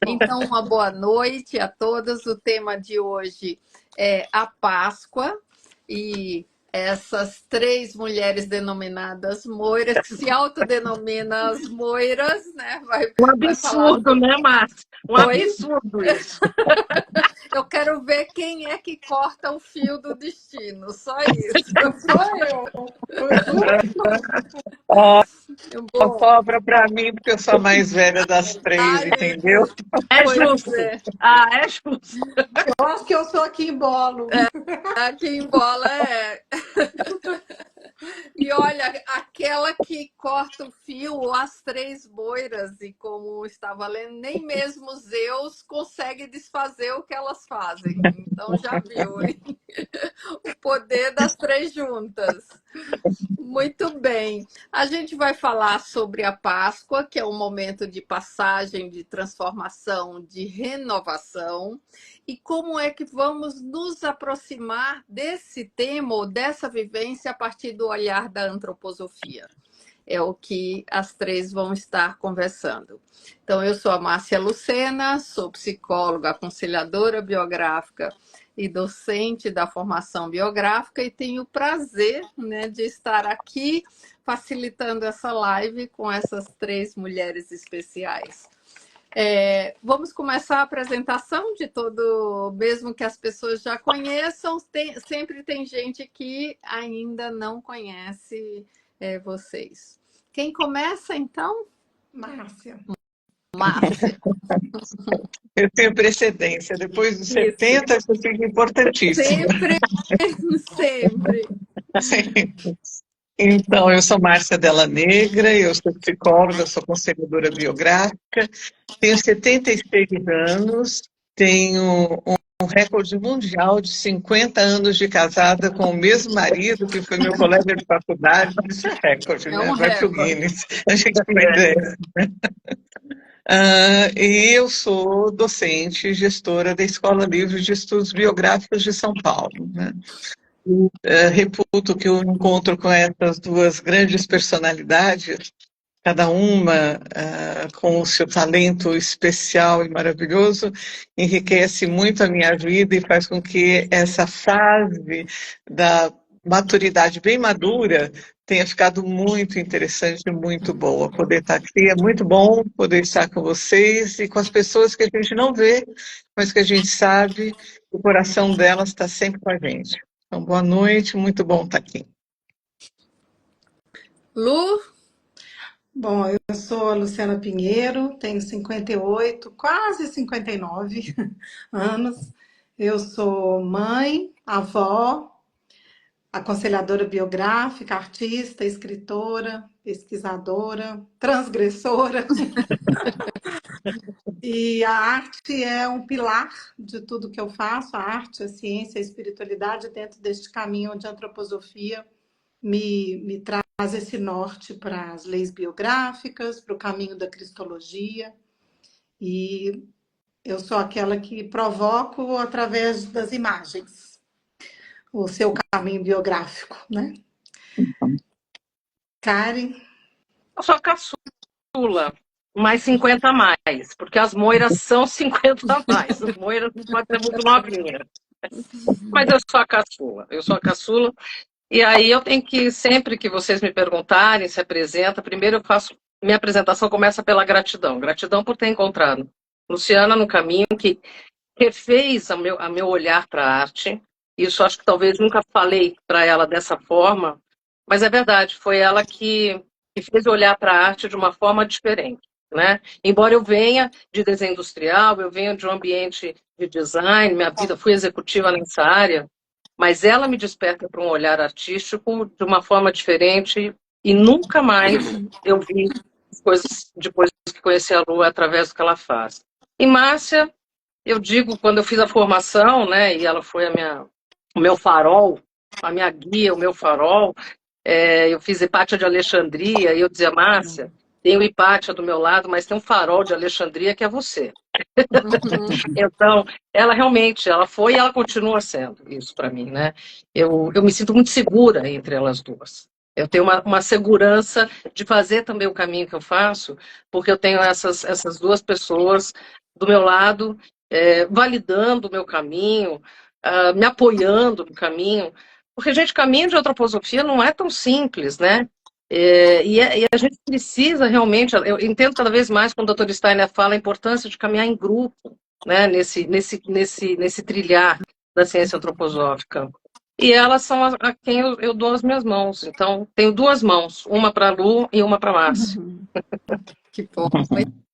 Então, uma boa noite a todos. O tema de hoje é a Páscoa e essas três mulheres denominadas Moiras, que se autodenominam as Moiras, né? Um Vai falar. absurdo, né, Márcia? Um Oi? absurdo isso. Eu quero ver quem é que corta o fio do destino, só isso. Sou eu. Ó, Bom, sobra para mim, porque eu sou a mais velha das três, entendeu? É É justo. É justo. Eu acho que eu sou aqui em bolo. Aqui em bola é. E olha, aquela que corta o fio, as três boiras, e como estava lendo, nem mesmo Zeus consegue desfazer o que elas fazem. Então já viu, hein? O poder das três juntas. Muito bem. A gente vai falar sobre a Páscoa, que é um momento de passagem, de transformação, de renovação, e como é que vamos nos aproximar desse tema ou dessa vivência a partir do olhar da antroposofia. É o que as três vão estar conversando. Então, eu sou a Márcia Lucena, sou psicóloga, aconselhadora biográfica e docente da formação biográfica e tenho o prazer, né, de estar aqui facilitando essa live com essas três mulheres especiais. Vamos começar a apresentação de todo, mesmo que as pessoas já conheçam, sempre tem gente que ainda não conhece vocês. Quem começa, então? Márcia. Márcia. Eu tenho precedência. Depois dos 70, isso fica importantíssimo. Sempre. Então, eu sou Márcia Della Negra, eu sou psicóloga, sou aconselhadora biográfica, tenho 76 anos, tenho um recorde mundial de 50 anos de casada com o mesmo marido, que foi meu colega de faculdade, esse recorde, né? Vai para o Guinness. A gente merece, né? E eu sou docente e gestora da Escola Livre de Estudos Biográficos de São Paulo, né? Reputo que o encontro com essas duas grandes personalidades, cada uma com o seu talento especial e maravilhoso, enriquece muito a minha vida e faz com que essa fase da maturidade bem madura tenha ficado muito interessante e muito boa. Poder estar aqui é muito bom, poder estar com vocês e com as pessoas que a gente não vê, mas que a gente sabe, o coração delas está sempre com a gente. Então, boa noite, muito bom estar aqui. Lu? Bom, eu sou a Luciana Pinheiro, tenho 58, quase 59 anos. Eu sou mãe, avó, aconselhadora biográfica, artista, escritora, pesquisadora, transgressora. E a arte é um pilar de tudo que eu faço, a arte, a ciência, a espiritualidade, dentro deste caminho onde a antroposofia me traz esse norte para as leis biográficas, para o caminho da cristologia. E eu sou aquela que provoco através das imagens o seu caminho biográfico, né? Karen? Eu sou a caçula, mais 50 a mais, porque as moiras são 50 a mais. As moiras não podem ser muito novinhas. Mas eu sou a caçula. E aí eu tenho que, sempre que vocês me perguntarem, se apresenta, primeiro eu faço, minha apresentação começa pela gratidão. Gratidão por ter encontrado Luciana no caminho que refez a meu olhar para a arte. Isso acho que talvez nunca falei para ela dessa forma, mas é verdade, foi ela que fez olhar para a arte de uma forma diferente, né? Embora eu venha de desenho industrial, eu venha de um ambiente de design, minha vida fui executiva nessa área, mas ela me desperta para um olhar artístico de uma forma diferente e nunca mais eu vi coisas depois que conheci a Lu através do que ela faz. E Márcia, eu digo, quando eu fiz a formação, né, e ela foi o meu farol, a minha guia, o meu farol, eu fiz Hipátia de Alexandria, e eu dizia, Márcia, tem o Hipátia do meu lado, mas tem um farol de Alexandria que é você. Então, ela realmente, ela foi e ela continua sendo isso para mim, né? Eu me sinto muito segura entre elas duas. Eu tenho uma segurança de fazer também o caminho que eu faço, porque eu tenho essas duas pessoas do meu lado, validando o meu caminho, me apoiando no caminho. Porque, gente, o caminho de antroposofia não é tão simples, né? E a gente precisa realmente, eu entendo cada vez mais quando o Dr. Steiner fala a importância de caminhar em grupo, né, nesse trilhar da ciência antroposófica. E elas são a quem eu dou as minhas mãos. Então, tenho duas mãos, uma para a Lu e uma para a Márcia. Que bom.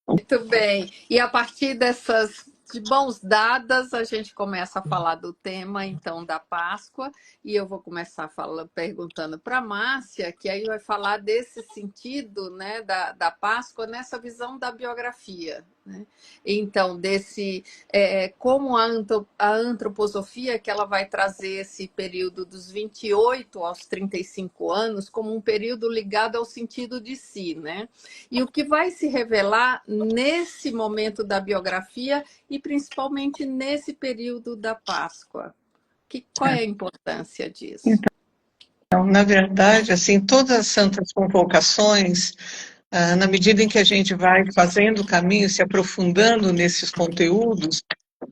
Muito bem. E a partir dessas de mãos dadas, a gente começa a falar do tema, então, da Páscoa. E eu vou começar perguntando para a Márcia, que aí vai falar desse sentido, né, da Páscoa nessa visão da biografia. Né? Então, como a antroposofia, que ela vai trazer esse período dos 28 aos 35 anos como um período ligado ao sentido de si, né? E o que vai se revelar nesse momento da biografia e principalmente nesse período da Páscoa. Qual é a importância disso? Então, na verdade, assim, todas as santas convocações, na medida em que a gente vai fazendo o caminho, se aprofundando nesses conteúdos,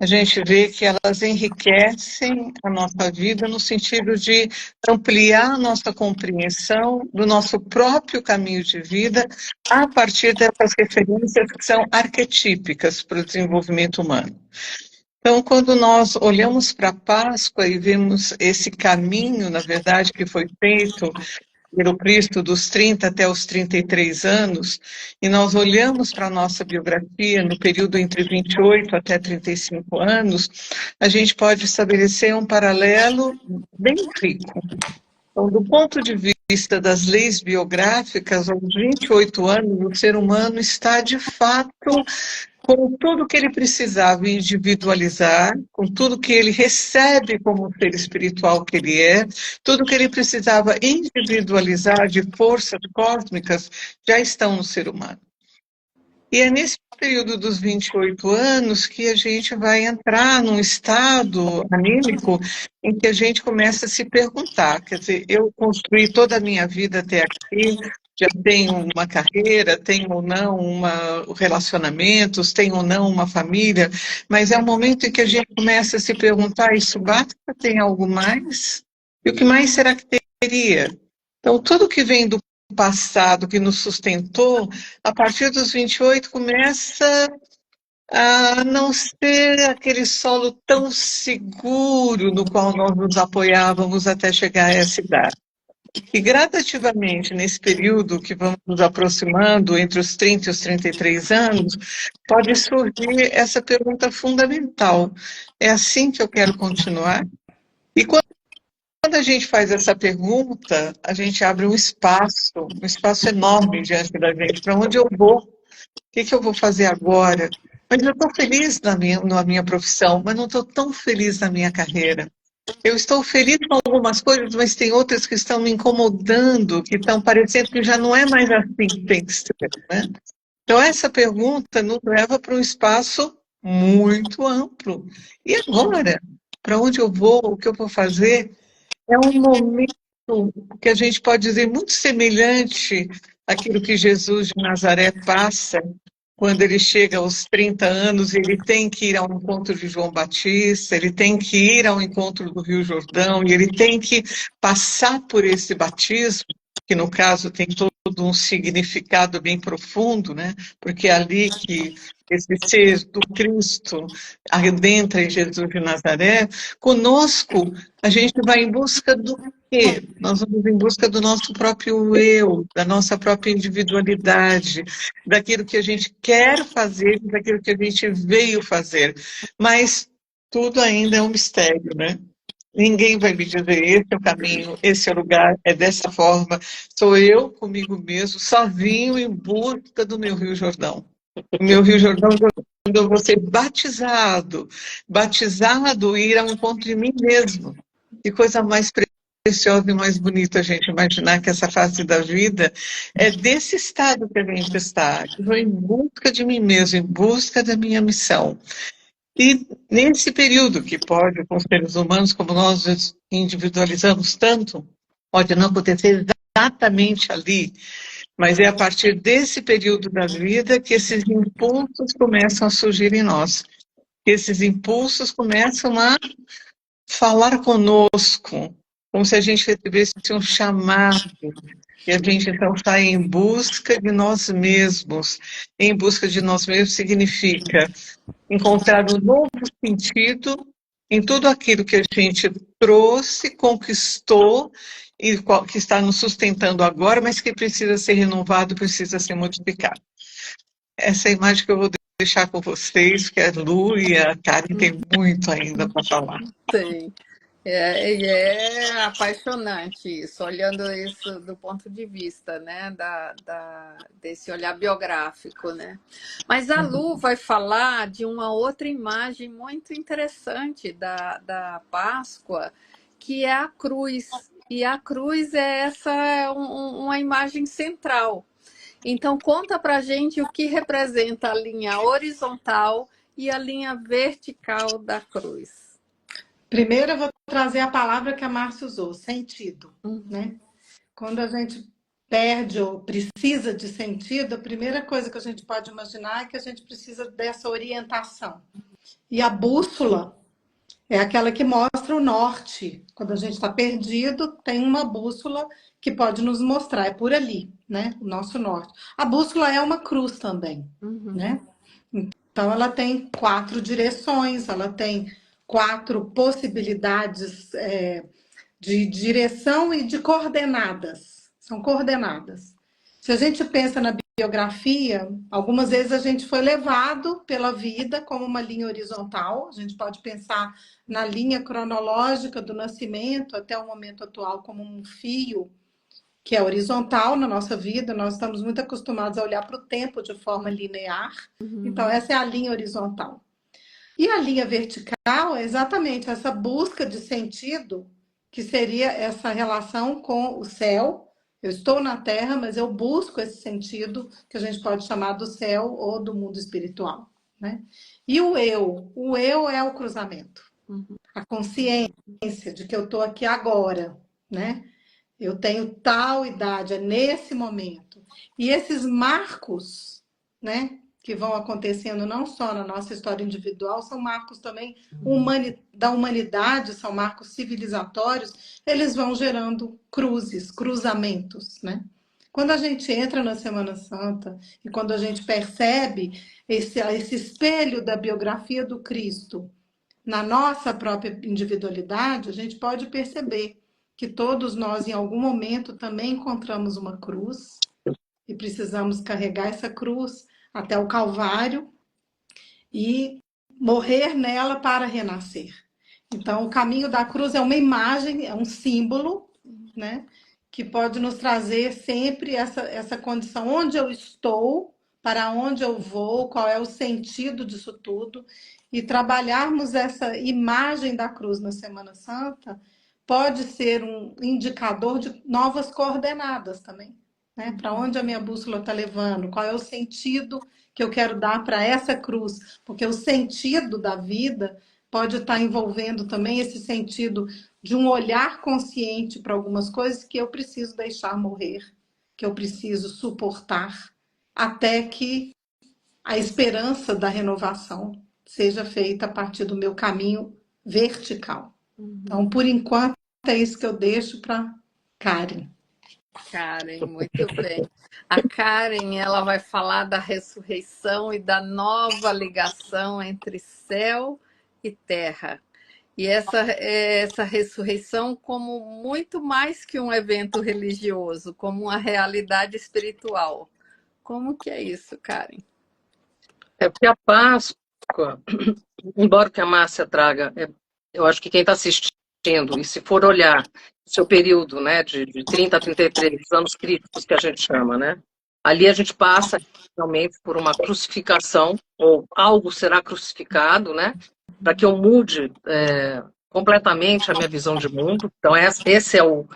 a gente vê que elas enriquecem a nossa vida no sentido de ampliar a nossa compreensão do nosso próprio caminho de vida a partir dessas referências que são arquetípicas para o desenvolvimento humano. Então, quando nós olhamos para a Páscoa e vemos esse caminho, na verdade, que foi feito pelo Cristo dos 30 até os 33 anos, e nós olhamos para a nossa biografia no período entre 28 até 35 anos, a gente pode estabelecer um paralelo bem rico. Então, do ponto de vista das leis biográficas, aos 28 anos, o ser humano está, de fato, com tudo que ele precisava individualizar, com tudo que ele recebe como ser espiritual que ele é, tudo que ele precisava individualizar de forças cósmicas já estão no ser humano. E é nesse período dos 28 anos que a gente vai entrar num estado anímico em que a gente começa a se perguntar, quer dizer, eu construí toda a minha vida até aqui, já tenho uma carreira, tenho ou não relacionamentos, tenho ou não uma família, mas é um momento em que a gente começa a se perguntar, isso basta? Tem algo mais? E o que mais será que teria? Então, tudo que vem do passado que nos sustentou, a partir dos 28 começa a não ser aquele solo tão seguro no qual nós nos apoiávamos até chegar a essa idade. E gradativamente, nesse período que vamos nos aproximando, entre os 30 e os 33 anos, pode surgir essa pergunta fundamental. É assim que eu quero continuar? E quando a gente faz essa pergunta, a gente abre um espaço enorme diante da gente. Para onde eu vou? O que eu vou fazer agora? Mas eu estou feliz na minha profissão, mas não estou tão feliz na minha carreira. Eu estou feliz com algumas coisas, mas tem outras que estão me incomodando, que estão parecendo que já não é mais assim que tem que ser, né? Então, essa pergunta nos leva para um espaço muito amplo. E agora? Para onde eu vou? O que eu vou fazer? É um momento que a gente pode dizer muito semelhante àquilo que Jesus de Nazaré passa quando ele chega aos 30 anos, ele tem que ir ao encontro de João Batista, ele tem que ir ao encontro do Rio Jordão, e ele tem que passar por esse batismo, que no caso tem todo um significado bem profundo, né? Porque é ali que esse ser do Cristo adentra em Jesus de Nazaré. Conosco, a gente vai em busca do quê? Nós vamos em busca do nosso próprio eu, da nossa própria individualidade, daquilo que a gente quer fazer, daquilo que a gente veio fazer. Mas tudo ainda é um mistério, né? Ninguém vai me dizer, esse é o caminho, esse é o lugar, é dessa forma. Sou eu comigo mesmo, sozinho, em busca do meu Rio Jordão. O meu Rio Jordão, quando eu vou ser batizado, ir ao encontro de mim mesmo. Que coisa mais preciosa e mais bonita a gente imaginar que essa fase da vida é desse estado que a gente está. Eu vou em busca de mim mesmo, em busca da minha missão. E nesse período que pode, com os seres humanos, como nós individualizamos tanto, pode não acontecer exatamente ali, mas é a partir desse período da vida que esses impulsos começam a surgir em nós. Esses impulsos começam a falar conosco, como se a gente recebesse um chamado, e a gente então sai em busca de nós mesmos. Em busca de nós mesmos significa encontrar um novo sentido em tudo aquilo que a gente trouxe, conquistou e que está nos sustentando agora, mas que precisa ser renovado, precisa ser modificado. Essa é a imagem que eu vou deixar com vocês, que a Lu e a Karen têm muito ainda para falar. Tem. É apaixonante isso, olhando isso do ponto de vista, né, desse olhar biográfico, né? Mas a Lu vai falar de uma outra imagem muito interessante da Páscoa, que é a cruz. E a cruz é uma imagem central. Então, conta pra gente o que representa a linha horizontal e a linha vertical da cruz. Primeiro eu vou trazer a palavra que a Márcia usou, sentido, né? Quando a gente perde ou precisa de sentido, a primeira coisa que a gente pode imaginar é que a gente precisa dessa orientação. E a bússola é aquela que mostra o norte. Quando a gente está perdido, tem uma bússola que pode nos mostrar, é por ali, né? O nosso norte. A bússola é uma cruz também, né? Então ela tem 4 direções, ela tem 4 possibilidades de direção e de coordenadas. São coordenadas. Se a gente pensa na biografia, algumas vezes a gente foi levado pela vida como uma linha horizontal. A gente pode pensar na linha cronológica do nascimento até o momento atual como um fio que é horizontal na nossa vida. Nós estamos muito acostumados a olhar para o tempo de forma linear. Então, essa é a linha horizontal. E a linha vertical é exatamente essa busca de sentido, que seria essa relação com o céu. Eu estou na Terra, mas eu busco esse sentido que a gente pode chamar do céu ou do mundo espiritual, né? E o eu é o cruzamento. A consciência de que eu estou aqui agora, né? Eu tenho tal idade, é nesse momento. E esses marcos, né, que vão acontecendo não só na nossa história individual, são marcos também da humanidade, são marcos civilizatórios, eles vão gerando cruzamentos, né? Quando a gente entra na Semana Santa e quando a gente percebe esse espelho da biografia do Cristo na nossa própria individualidade, a gente pode perceber que todos nós, em algum momento, também encontramos uma cruz e precisamos carregar essa cruz até o Calvário e morrer nela para renascer. Então, o caminho da cruz é uma imagem, é um símbolo, né, que pode nos trazer sempre essa condição, onde eu estou, para onde eu vou, qual é o sentido disso tudo, e trabalharmos essa imagem da cruz na Semana Santa pode ser um indicador de novas coordenadas também, né? Para onde a minha bússola está levando, qual é o sentido que eu quero dar para essa cruz, porque o sentido da vida pode estar envolvendo também esse sentido de um olhar consciente para algumas coisas que eu preciso deixar morrer, que eu preciso suportar, até que a esperança da renovação seja feita a partir do meu caminho vertical. Então, por enquanto, é isso que eu deixo para Karen. Karen, muito bem. A Karen, ela vai falar da ressurreição e da nova ligação entre céu e terra. E essa ressurreição como muito mais que um evento religioso, como uma realidade espiritual. Como que é isso, Karen? É porque a Páscoa, embora que a Márcia traga, eu acho que quem está assistindo, e se for olhar o seu período, né, de 30 a 33 anos críticos que a gente chama, né, ali a gente passa realmente por uma crucificação, ou algo será crucificado, né, para que eu mude completamente a minha visão de mundo. Então esse é o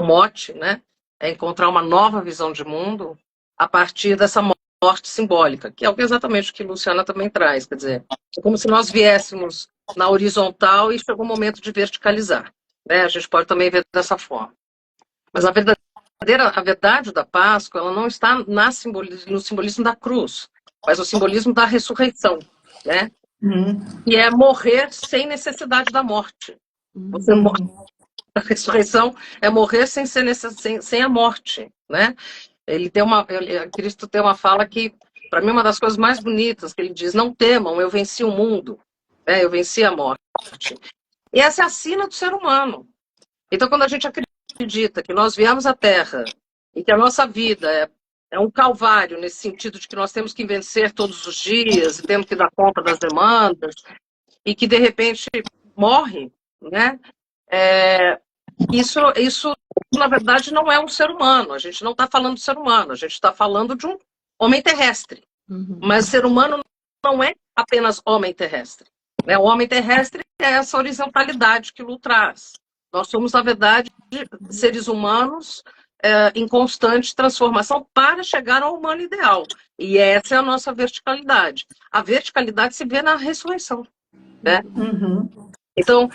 mote, né, é encontrar uma nova visão de mundo a partir dessa morte simbólica, que é exatamente o que a Luciana também traz, quer dizer, é como se nós viéssemos na horizontal e chegou o momento de verticalizar, né? A gente pode também ver dessa forma. Mas a verdadeira a verdade da Páscoa, ela não está no simbolismo da cruz, mas no simbolismo da ressurreição, né? E é morrer sem necessidade da morte. A ressurreição é morrer sem a morte, né? Cristo tem uma fala que, para mim, é uma das coisas mais bonitas, que ele diz: não temam, eu venci o mundo, né? Eu venci a morte. E essa é a sina do ser humano. Então, quando a gente acredita que nós viemos à Terra e que a nossa vida é um calvário, nesse sentido de que nós temos que vencer todos os dias e temos que dar conta das demandas, e que, de repente, morre, né? Isso, na verdade, não é um ser humano. A gente não está falando de ser humano, a gente está falando de um homem terrestre. Mas o ser humano não é apenas homem terrestre, né? O homem terrestre é essa horizontalidade que o traz. Nós somos, na verdade, seres humanos em constante transformação para chegar ao humano ideal. E essa é a nossa verticalidade. A verticalidade se vê na ressurreição, né? Então,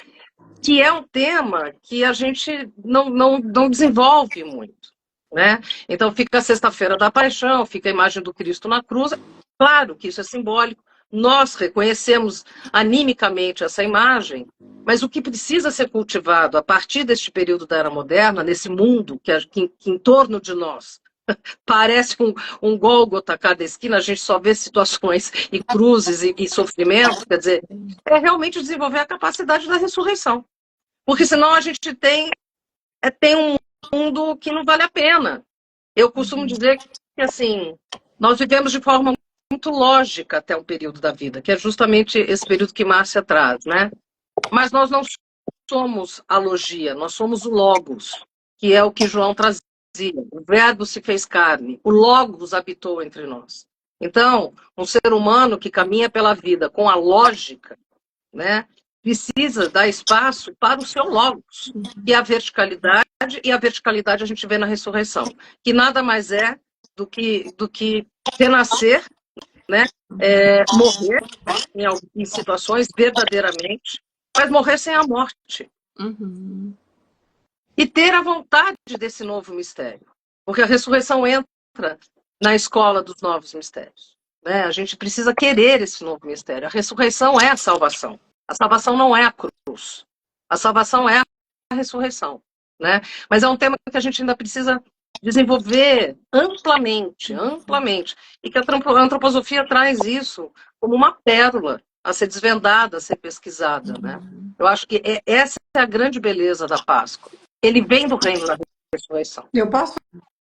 que é um tema que a gente não desenvolve muito, né? Então, fica a Sexta-feira da Paixão, fica a imagem do Cristo na cruz. Claro que isso é simbólico, nós reconhecemos animicamente essa imagem, mas o que precisa ser cultivado a partir deste período da Era Moderna, nesse mundo que em torno de nós parece um Gólgota a cada esquina, a gente só vê situações e cruzes e sofrimento, quer dizer, é realmente desenvolver a capacidade da ressurreição. Porque senão a gente tem um mundo que não vale a pena. Eu costumo dizer que, assim, nós vivemos de forma muito lógica até um período da vida, que é justamente esse período que Márcia traz, né? Mas nós não somos a logia, nós somos o logos, que é o que João trazia. O verbo se fez carne, o logos habitou entre nós. Então, um ser humano que caminha pela vida com a lógica, né, precisa dar espaço para o seu logos, que é a verticalidade, e a verticalidade a gente vê na ressurreição, que nada mais é do que renascer, né, morrer em situações verdadeiramente, mas morrer sem a morte. E ter a vontade desse novo mistério, porque a ressurreição entra na escola dos novos mistérios, né? A gente precisa querer esse novo mistério. A ressurreição é a salvação. A salvação não é a cruz. A salvação é a ressurreição, né? Mas é um tema que a gente ainda precisa desenvolver amplamente. E que a antroposofia traz isso como uma pérola a ser desvendada, a ser pesquisada, né? Eu acho que essa é a grande beleza da Páscoa. Ele vem do reino da ressurreição. Eu posso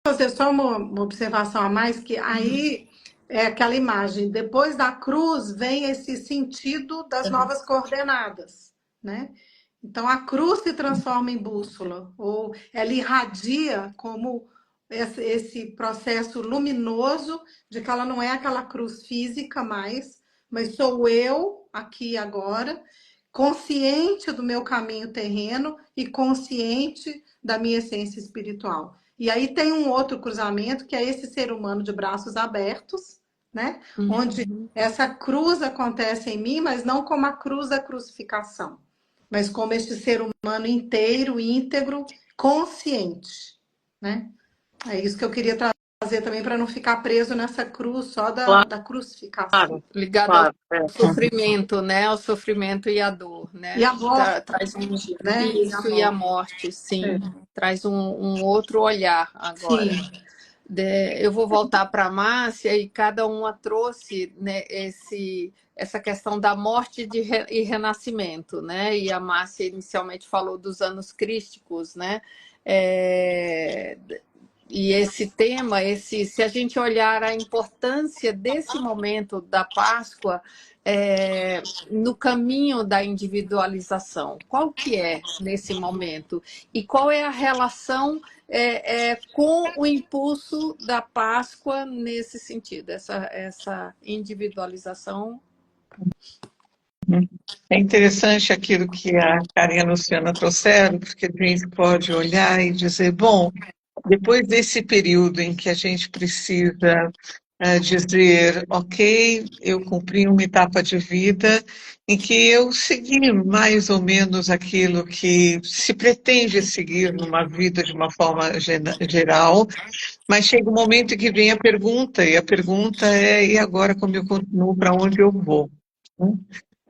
fazer só uma observação a mais, que aí é aquela imagem, depois da cruz vem esse sentido das novas coordenadas, né? Então a cruz se transforma em bússola, ou ela irradia como esse processo luminoso de que ela não é aquela cruz física mais, mas sou eu aqui agora, consciente do meu caminho terreno e consciente da minha essência espiritual. E aí tem um outro cruzamento, que é esse ser humano de braços abertos, né? Onde essa cruz acontece em mim, mas não como a cruz da crucificação, mas como este ser humano inteiro, íntegro, consciente, né? É isso que eu queria trazer também, para não ficar preso nessa cruz só da crucificação. Ligado ao sofrimento, né? Ao sofrimento e à dor, né? E a morte. Traz né? Isso, e a morte, sim. Traz um outro olhar agora. Sim. Eu vou voltar para a Márcia, e cada uma trouxe, né, essa questão da morte e renascimento, né? E a Márcia inicialmente falou dos anos crísticos, né? E esse tema, se a gente olhar a importância desse momento da Páscoa no caminho da individualização, qual que é nesse momento? E qual é a relação com o impulso da Páscoa nesse sentido, essa individualização? É interessante aquilo que a Karen e a Luciana trouxeram, porque a gente pode olhar e dizer, bom, depois desse período em que a gente precisa dizer, ok, eu cumpri uma etapa de vida em que eu segui mais ou menos aquilo que se pretende seguir numa vida de uma forma geral, mas chega um momento em que vem a pergunta, e a pergunta é, e agora como eu continuo, para onde eu vou? Né?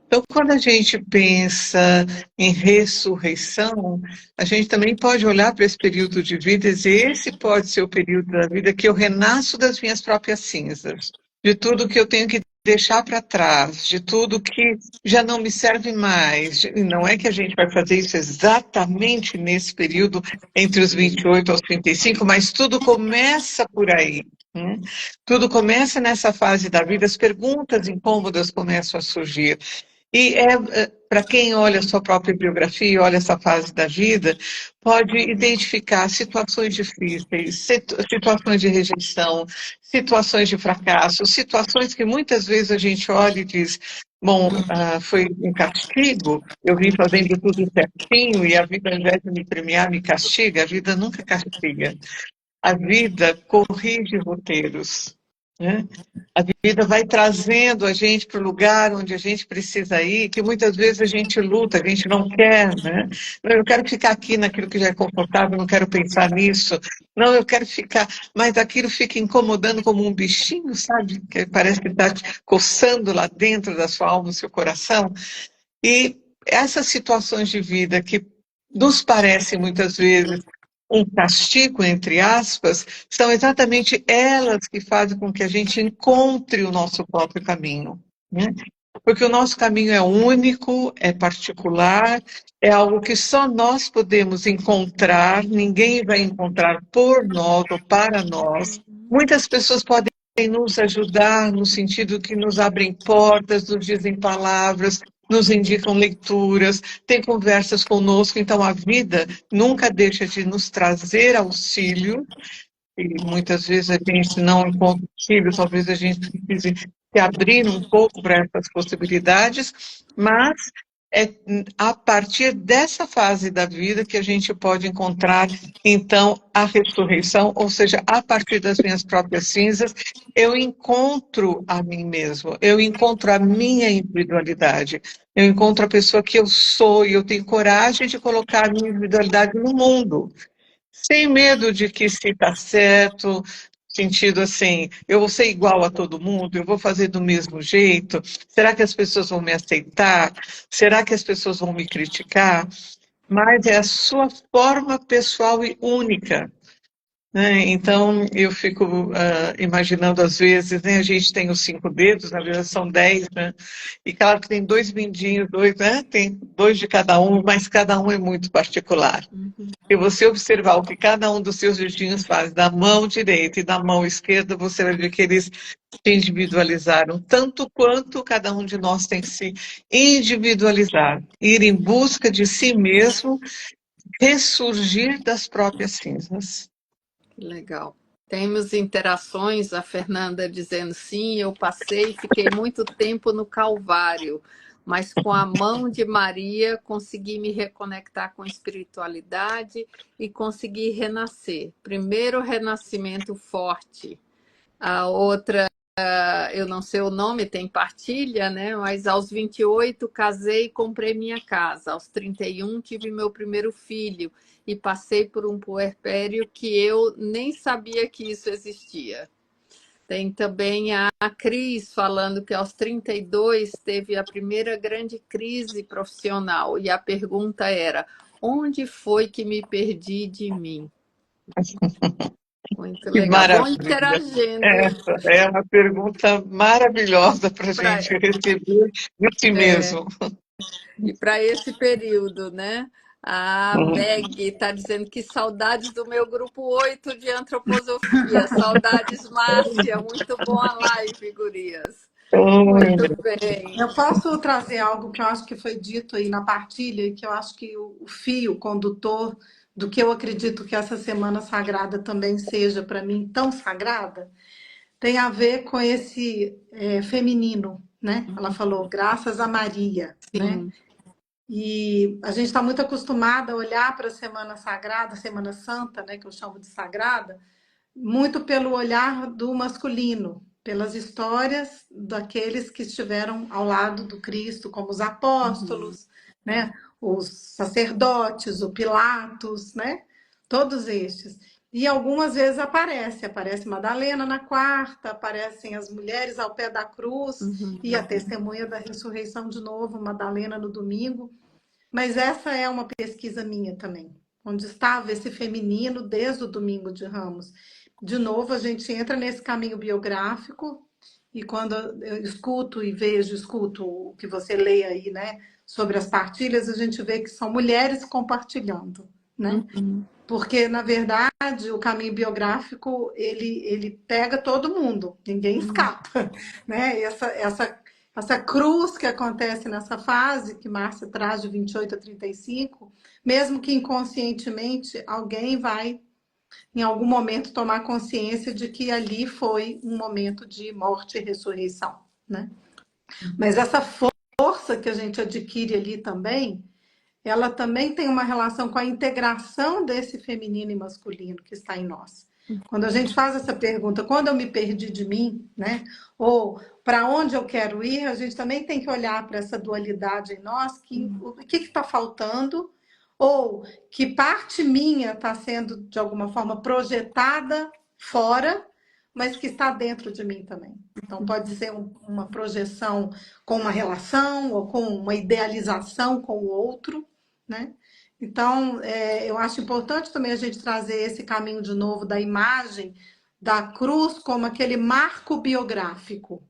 Então, quando a gente pensa em ressurreição, a gente também pode olhar para esse período de vida e dizer, esse pode ser o período da vida que eu renasço das minhas próprias cinzas, de tudo que eu tenho que deixar para trás, de tudo que já não me serve mais. E não é que a gente vai fazer isso exatamente nesse período entre os 28 aos 35, mas tudo começa por aí. Né? Tudo começa nessa fase da vida, as perguntas incômodas começam a surgir. E para quem olha a sua própria biografia, olha essa fase da vida, pode identificar situações difíceis, situações de rejeição, situações de fracasso, situações que muitas vezes a gente olha e diz, bom, foi um castigo, eu vim fazendo tudo certinho e a vida, ao invés de me premiar, me castiga. A vida nunca castiga. A vida corrige roteiros. Né? A vida vai trazendo a gente para o lugar onde a gente precisa ir, que muitas vezes a gente luta, a gente não quer, né? Não, eu quero ficar aqui naquilo que já é confortável, não quero pensar nisso. Não, eu quero ficar, mas aquilo fica incomodando como um bichinho, sabe? Que parece que está te coçando lá dentro da sua alma, do seu coração. E essas situações de vida que nos parecem muitas vezes um castigo, entre aspas, são exatamente elas que fazem com que a gente encontre o nosso próprio caminho. Né? Porque o nosso caminho é único, é particular, é algo que só nós podemos encontrar, ninguém vai encontrar por nós ou para nós. Muitas pessoas podem nos ajudar no sentido que nos abrem portas, nos dizem palavras, nos indicam leituras, tem conversas conosco, então a vida nunca deixa de nos trazer auxílio, e muitas vezes a gente não encontra auxílio, talvez a gente precise se abrir um pouco para essas possibilidades, mas é a partir dessa fase da vida que a gente pode encontrar, então, a ressurreição, ou seja, a partir das minhas próprias cinzas, eu encontro a mim mesmo, eu encontro a minha individualidade, eu encontro a pessoa que eu sou e eu tenho coragem de colocar a minha individualidade no mundo, sem medo de que se está certo, sentido assim, eu vou ser igual a todo mundo, eu vou fazer do mesmo jeito, será que as pessoas vão me aceitar? Será que as pessoas vão me criticar? Mas é a sua forma pessoal e única. Né? Então, eu fico imaginando, às vezes, né, a gente tem os 5 dedos, na verdade são 10, né? E claro que tem 2 mindinhos, né? Tem 2 de cada um, mas cada um é muito particular. Se você observar o que cada um dos seus dedinhos faz, da mão direita e da mão esquerda, você vai ver que eles se individualizaram, tanto quanto cada um de nós tem que se individualizar, ir em busca de si mesmo, ressurgir das próprias cinzas. Legal. Temos interações, a Fernanda dizendo sim, eu passei, fiquei muito tempo no Calvário, mas com a mão de Maria consegui me reconectar com a espiritualidade e consegui renascer. Primeiro renascimento forte, a outra, eu não sei o nome, tem partilha, né? Mas aos 28 casei e comprei minha casa. Aos 31 tive meu primeiro filho e passei por um puerpério que eu nem sabia que isso existia. Tem também a Cris falando que aos 32 teve a primeira grande crise profissional e a pergunta era: onde foi que me perdi de mim? Muito Que legal. Vão maravilha! interagindo. Essa é uma pergunta maravilhosa para a Pra, gente receber de si mesmo. e para esse período, né? A Meg está dizendo que saudades do meu grupo 8 de antroposofia. Saudades, Márcia. Muito bom a live, gurias. Muito bem. Eu posso trazer algo que eu acho que foi dito aí na partilha, e que eu acho que o fio condutor do que eu acredito que essa semana sagrada também seja para mim tão sagrada, tem a ver com esse feminino, né? Ela falou, graças a Maria, né? Sim. E a gente está muito acostumada a olhar para a Semana Sagrada, Semana Santa, né, que eu chamo de sagrada, muito pelo olhar do masculino, pelas histórias daqueles que estiveram ao lado do Cristo, como os apóstolos, né? Os sacerdotes, o Pilatos, né? Todos estes. E algumas vezes aparece Madalena na quarta, aparecem as mulheres ao pé da cruz e a testemunha da ressurreição de novo, Madalena no domingo. Mas essa é uma pesquisa minha também, onde estava esse feminino desde o domingo de Ramos. De novo, a gente entra nesse caminho biográfico e quando eu escuto e escuto o que você lê aí, né, sobre as partilhas, a gente vê que são mulheres compartilhando, né? Porque, na verdade, o caminho biográfico, ele pega todo mundo, ninguém escapa, né? Essa cruz que acontece nessa fase, que Márcia traz de 28 a 35, mesmo que inconscientemente, alguém vai, em algum momento, tomar consciência de que ali foi um momento de morte e ressurreição, né? Mas essa força que a gente adquire ali também, ela também tem uma relação com a integração desse feminino e masculino que está em nós. Quando a gente faz essa pergunta, quando eu me perdi de mim, né? Ou para onde eu quero ir, a gente também tem que olhar para essa dualidade em nós, o que está faltando, ou que parte minha está sendo, de alguma forma, projetada fora, mas que está dentro de mim também. Então, pode ser uma projeção com uma relação, ou com uma idealização com o outro, né? Então, eu acho importante também a gente trazer esse caminho de novo da imagem da cruz como aquele marco biográfico.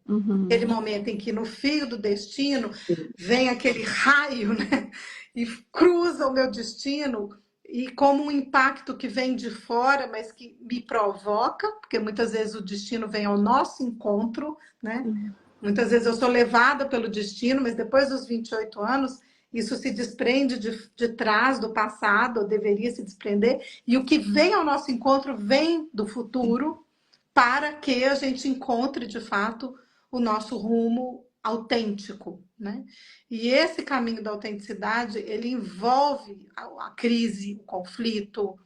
Aquele momento em que no fio do destino vem aquele raio, né? E cruza o meu destino e como um impacto que vem de fora, mas que me provoca, porque muitas vezes o destino vem ao nosso encontro, né? Muitas vezes eu sou levada pelo destino, mas depois dos 28 anos isso se desprende de trás do passado, ou deveria se desprender, e o que vem ao nosso encontro vem do futuro, para que a gente encontre, de fato, o nosso rumo autêntico, né? E esse caminho da autenticidade, ele envolve a crise, o conflito,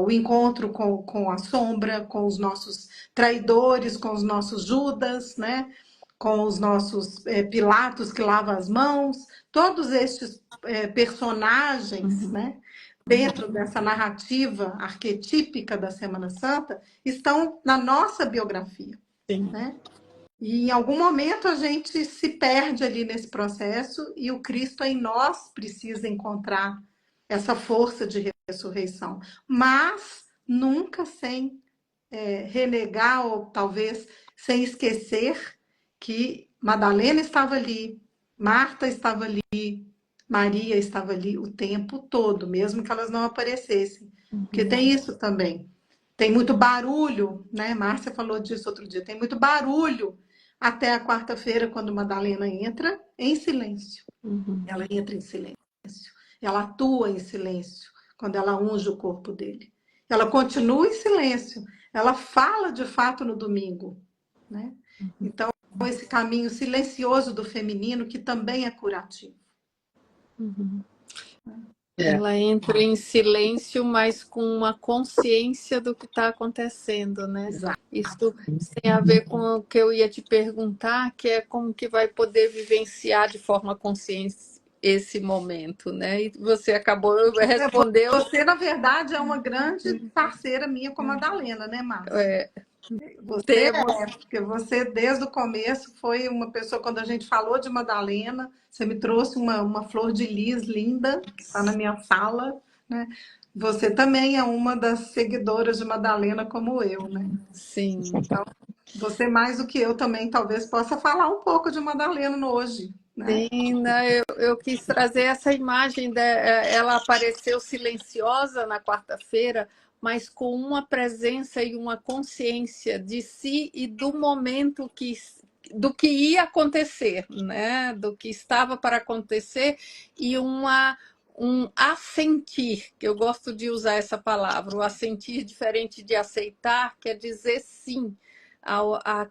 o encontro com a sombra, com os nossos traidores, com os nossos Judas, né? Com os nossos Pilatos que lavam as mãos, todos estes personagens, né, dentro dessa narrativa arquetípica da Semana Santa, estão na nossa biografia. Né? E em algum momento a gente se perde ali nesse processo e o Cristo em nós precisa encontrar essa força de ressurreição, mas nunca sem renegar ou talvez sem esquecer que Madalena estava ali, Marta estava ali, Maria estava ali o tempo todo, mesmo que elas não aparecessem. Porque tem isso também. Tem muito barulho, né? Márcia falou disso outro dia. Tem muito barulho até a quarta-feira, quando Madalena entra em silêncio. Ela entra em silêncio. Ela atua em silêncio quando ela unge o corpo dele. Ela continua em silêncio. Ela fala de fato no domingo, né? Então, esse caminho silencioso do feminino que também é curativo. Ela entra em silêncio, mas com uma consciência do que está acontecendo, né? Exato. Isso tem a ver com o que eu ia te perguntar, que é como que vai poder vivenciar de forma consciente esse momento, né? E você acabou respondendo. Você, na verdade, é uma grande parceira minha com a Madalena, né, Márcia? Porque você, desde o começo, foi uma pessoa, quando a gente falou de Madalena, você me trouxe uma flor de lis linda, que está na minha sala, né? Você também é uma das seguidoras de Madalena, como eu, né? Sim. Então, você, mais do que eu, também talvez possa falar um pouco de Madalena hoje. Né? Sim, né? Eu quis trazer essa imagem, ela apareceu silenciosa na quarta-feira, mas com uma presença e uma consciência de si e do momento do que ia acontecer, né? Do que estava para acontecer e um assentir, que eu gosto de usar essa palavra, o assentir diferente de aceitar, quer dizer sim a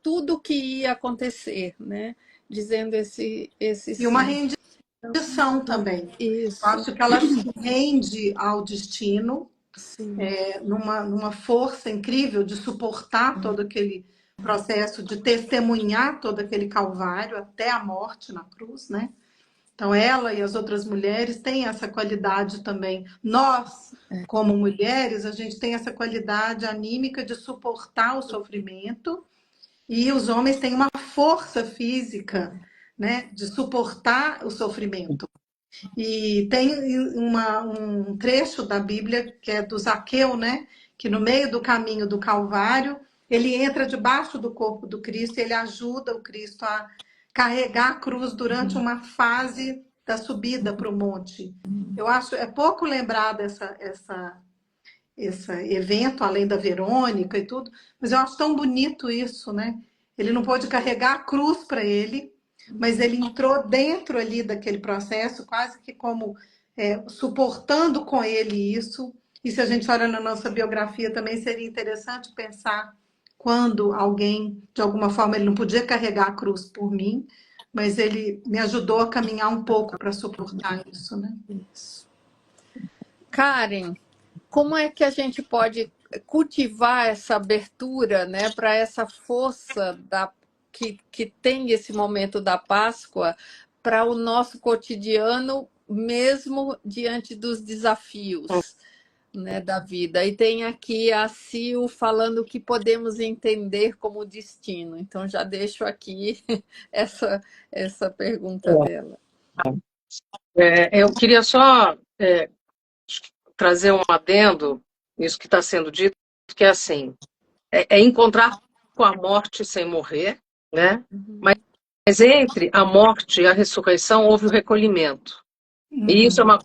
tudo que ia acontecer, né? Dizendo esse e uma rendição também. Isso. Eu acho que ela se rende ao destino, numa força incrível de suportar todo aquele processo de testemunhar todo aquele calvário até a morte na cruz, né? Então, ela e as outras mulheres têm essa qualidade também. Nós, como mulheres, a gente tem essa qualidade anímica de suportar o sofrimento, e os homens têm uma força física, né, de suportar o sofrimento. E tem um trecho da Bíblia que é do Zaqueu, né, que no meio do caminho do Calvário, ele entra debaixo do corpo do Cristo e ele ajuda o Cristo a carregar a cruz durante uma fase da subida para o monte. Eu acho, é pouco lembrado esse evento, além da Verônica e tudo, mas eu acho tão bonito isso, né? Ele não pôde carregar a cruz para ele, mas ele entrou dentro ali daquele processo, quase que como suportando com ele isso. E se a gente olha na nossa biografia, também seria interessante pensar quando alguém, de alguma forma, ele não podia carregar a cruz por mim, mas ele me ajudou a caminhar um pouco para suportar isso, né? Isso. Karen, como é que a gente pode cultivar essa abertura, né, para essa força que tem esse momento da Páscoa para o nosso cotidiano, mesmo diante dos desafios, né, da vida? E tem aqui a Sil falando que podemos entender como destino. Então, já deixo aqui essa pergunta dela. Eu queria só trazer um adendo nisso que está sendo dito, que é assim, encontrar com a morte sem morrer, né? Mas entre a morte e a ressurreição houve o recolhimento. E isso é uma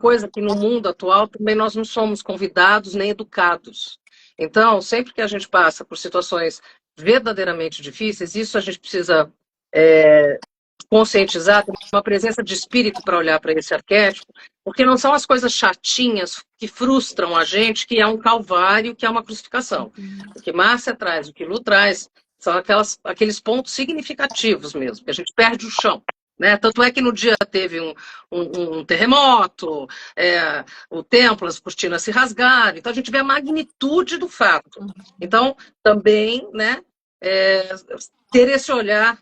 coisa que no mundo atual também nós não somos convidados nem educados. Então, sempre que a gente passa por situações verdadeiramente difíceis, isso a gente precisa conscientizar, ter uma presença de espírito para olhar para esse arquétipo, porque não são as coisas chatinhas que frustram a gente, que é um calvário, que é uma crucificação. O que Márcia traz, o que Lu traz, são aqueles pontos significativos mesmo, que a gente perde o chão. Né? Tanto é que no dia teve um terremoto, o templo, as cortinas se rasgaram, então a gente vê a magnitude do fato. Então, também, né, ter esse olhar,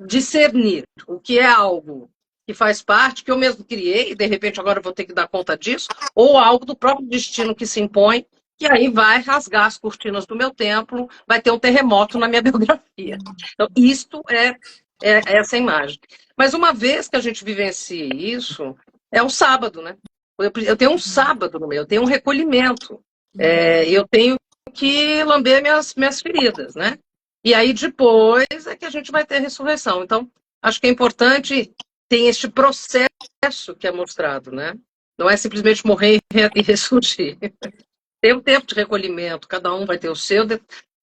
discernir o que é algo que faz parte, que eu mesmo criei, e de repente agora eu vou ter que dar conta disso, ou algo do próprio destino que se impõe, que aí vai rasgar as cortinas do meu templo, vai ter um terremoto na minha biografia. Então, isto é essa imagem. Mas uma vez que a gente vivencia isso, é o sábado, né? Eu tenho um sábado no meu, eu tenho um recolhimento. Eu tenho que lamber minhas feridas, né? E aí depois é que a gente vai ter a ressurreição. Então, acho que é importante ter este processo que é mostrado, né? Não é simplesmente morrer e ressurgir. Tem um tempo de recolhimento, cada um vai ter o seu,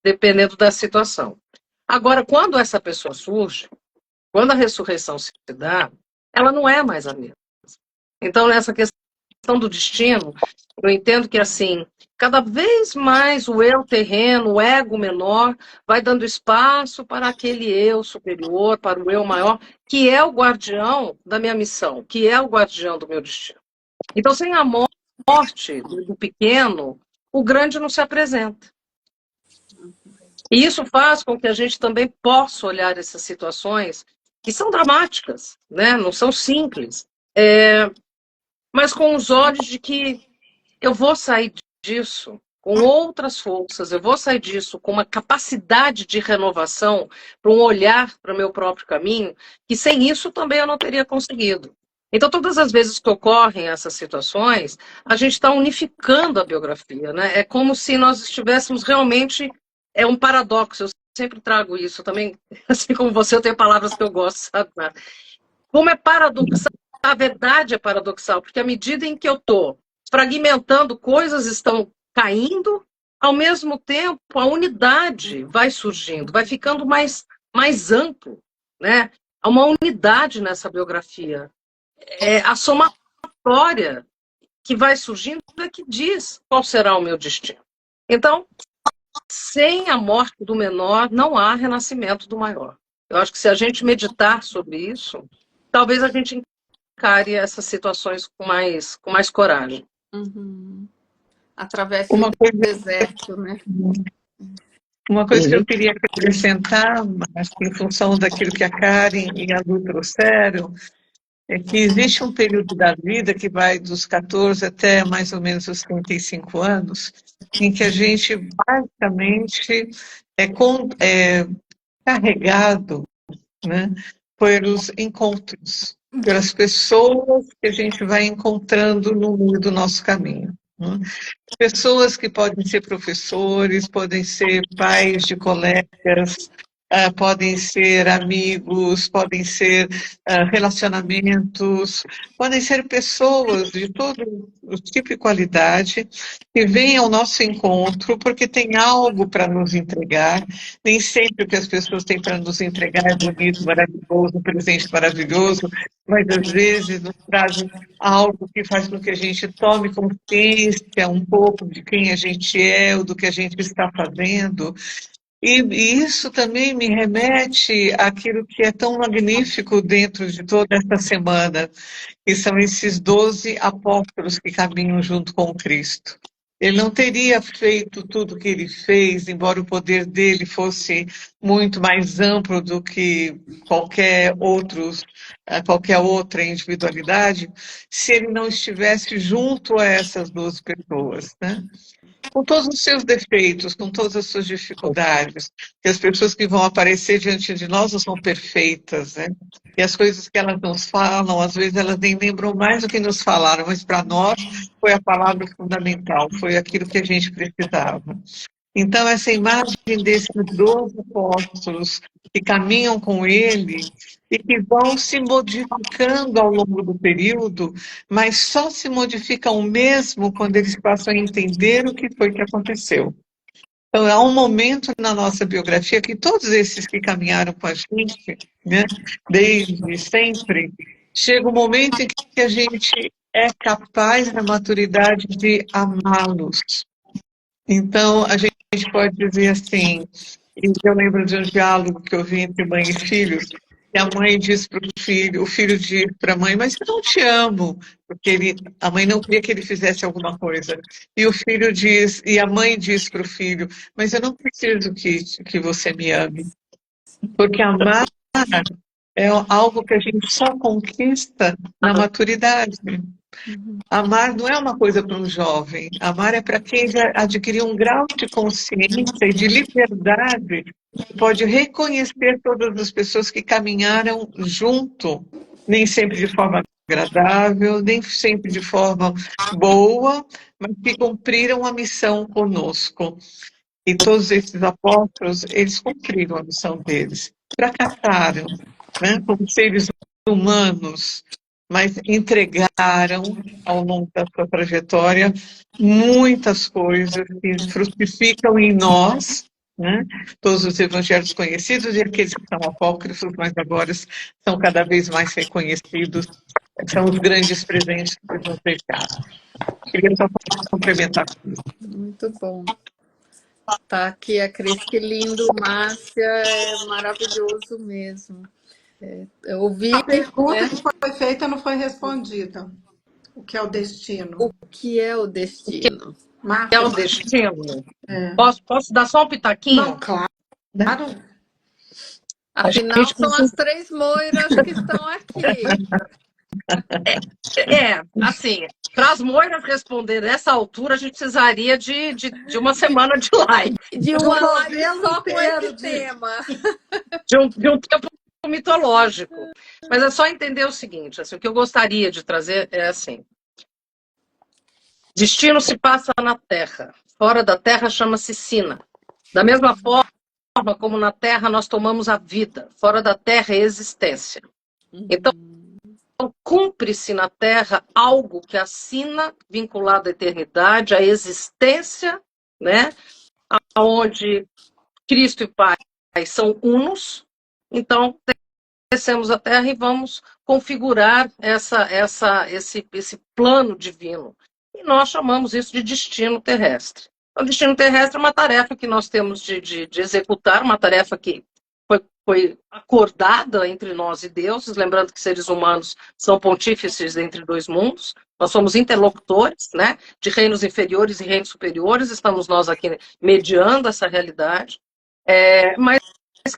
dependendo da situação. Agora, quando essa pessoa surge, quando a ressurreição se dá, ela não é mais a mesma. Então, nessa questão do destino, eu entendo que, assim, cada vez mais o eu terreno, o ego menor, vai dando espaço para aquele eu superior, para o eu maior, que é o guardião da minha missão, que é o guardião do meu destino. Então, sem a morte do pequeno, o grande não se apresenta. E isso faz com que a gente também possa olhar essas situações que são dramáticas, né? Não são simples, mas com os olhos de que eu vou sair disso com outras forças, eu vou sair disso com uma capacidade de renovação, para um olhar para o meu próprio caminho, que sem isso também eu não teria conseguido. Então, todas as vezes que ocorrem essas situações, a gente está unificando a biografia, né? É como se nós estivéssemos realmente... É um paradoxo, eu sempre trago isso também, assim como você, eu tenho palavras que eu gosto, sabe? Como é paradoxal, a verdade é paradoxal, porque à medida em que eu estou fragmentando, coisas estão caindo, ao mesmo tempo a unidade vai surgindo, vai ficando mais amplo, né? Há uma unidade nessa biografia. A somatória que vai surgindo é que diz qual será o meu destino. Então, sem a morte do menor, não há renascimento do maior. Eu acho que se a gente meditar sobre isso, talvez a gente encare essas situações com mais coragem. Através do deserto, né? Uma coisa que eu queria acrescentar, mas em função daquilo que a Karen e a Lu trouxeram, é que existe um período da vida que vai dos 14 até mais ou menos os 35 anos, em que a gente basicamente é carregado, né, pelos encontros, pelas pessoas que a gente vai encontrando no meio do nosso caminho, né? Pessoas que podem ser professores, podem ser pais de colegas, podem ser amigos, podem ser relacionamentos, podem ser pessoas de todo o tipo e qualidade que vêm ao nosso encontro porque tem algo para nos entregar. Nem sempre o que as pessoas têm para nos entregar é bonito, maravilhoso, um presente maravilhoso, mas às vezes nos trazem algo que faz com que a gente tome consciência um pouco de quem a gente é, ou do que a gente está fazendo. E isso também me remete àquilo que é tão magnífico dentro de toda essa semana, que são esses 12 apóstolos que caminham junto com Cristo. Ele não teria feito tudo o que ele fez, embora o poder dele fosse muito mais amplo do que qualquer outra individualidade, se ele não estivesse junto a essas 12 pessoas, né? Com todos os seus defeitos, com todas as suas dificuldades, que as pessoas que vão aparecer diante de nós não são perfeitas, né? E as coisas que elas nos falam, às vezes elas nem lembram mais do que nos falaram, mas para nós foi a palavra fundamental, foi aquilo que a gente precisava. Então, essa imagem desses 12 apóstolos que caminham com ele e que vão se modificando ao longo do período, mas só se modificam mesmo quando eles passam a entender o que foi que aconteceu. Então, há um momento na nossa biografia que todos esses que caminharam com a gente, né, desde sempre, chega um momento em que a gente é capaz, na maturidade, de amá-los. Então, a gente pode dizer assim, e eu lembro de um diálogo que eu vi entre mãe e filhos, que a mãe diz para o filho diz para a mãe, mas eu não te amo, porque a mãe não queria que ele fizesse alguma coisa. E o filho diz, e a mãe diz para o filho, mas eu não preciso que você me ame, porque amar é algo que a gente só conquista na maturidade. Amar não é uma coisa para um jovem, amar é para quem já adquiriu um grau de consciência e de liberdade, pode reconhecer todas as pessoas que caminharam junto, nem sempre de forma agradável, nem sempre de forma boa, mas que cumpriram a missão conosco. E todos esses apóstolos, eles cumpriram a missão deles, fracassaram, né, como seres humanos, mas entregaram ao longo da sua trajetória muitas coisas que frutificam em nós, né? Todos os evangelhos conhecidos e aqueles que são apócrifos, mas agora são cada vez mais reconhecidos, são os grandes presentes que eles nos deixaram. Queria só complementar com isso. Muito bom. Tá aqui a Cris, que lindo, Márcia, é maravilhoso mesmo. Eu ouvi, A pergunta né? que foi feita não foi respondida. O que é o destino? O que é o destino? Marta, É o destino? É. Posso dar só um pitaquinho? Não, claro. Afinal, são as 3 Moiras que estão aqui. Assim, para as Moiras responder nessa altura, a gente precisaria de uma semana de live. De uma live novelo só com inteiro esse tema. De um tempo mitológico. Mas é só entender o seguinte, assim, o que eu gostaria de trazer é assim, destino se passa na Terra, fora da Terra chama-se sina. Da mesma forma como na Terra nós tomamos a vida, fora da Terra é existência. Então, cumpre-se na Terra algo que assina vinculado à eternidade, à existência, né? Onde Cristo e Pai são unos. Então, descemos a Terra e vamos configurar esse plano divino. E nós chamamos isso de destino terrestre. O destino terrestre é uma tarefa que nós temos de executar, uma tarefa que foi acordada entre nós e deuses, lembrando que seres humanos são pontífices entre 2 mundos, nós somos interlocutores, né, de reinos inferiores e reinos superiores, estamos nós aqui mediando essa realidade, Mas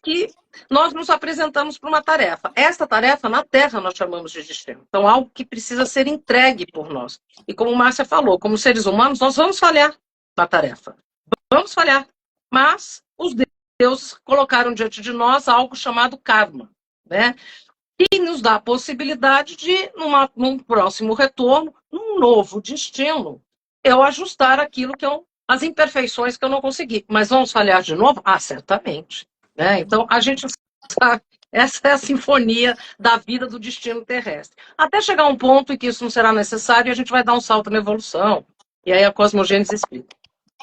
que nós nos apresentamos para uma tarefa. Esta tarefa, na Terra, nós chamamos de destino. Então, algo que precisa ser entregue por nós. E como Márcia falou, como seres humanos, nós vamos falhar na tarefa. Vamos falhar. Mas os deuses colocaram diante de nós algo chamado karma, né? E nos dá a possibilidade de, num próximo retorno, num novo destino, eu ajustar aquilo que as imperfeições que eu não consegui. Mas vamos falhar de novo? Ah, certamente. Né? Então, a gente sabe, essa é a sinfonia da vida do destino terrestre. Até chegar um ponto em que isso não será necessário e a gente vai dar um salto na evolução. E aí a cosmogênese explica.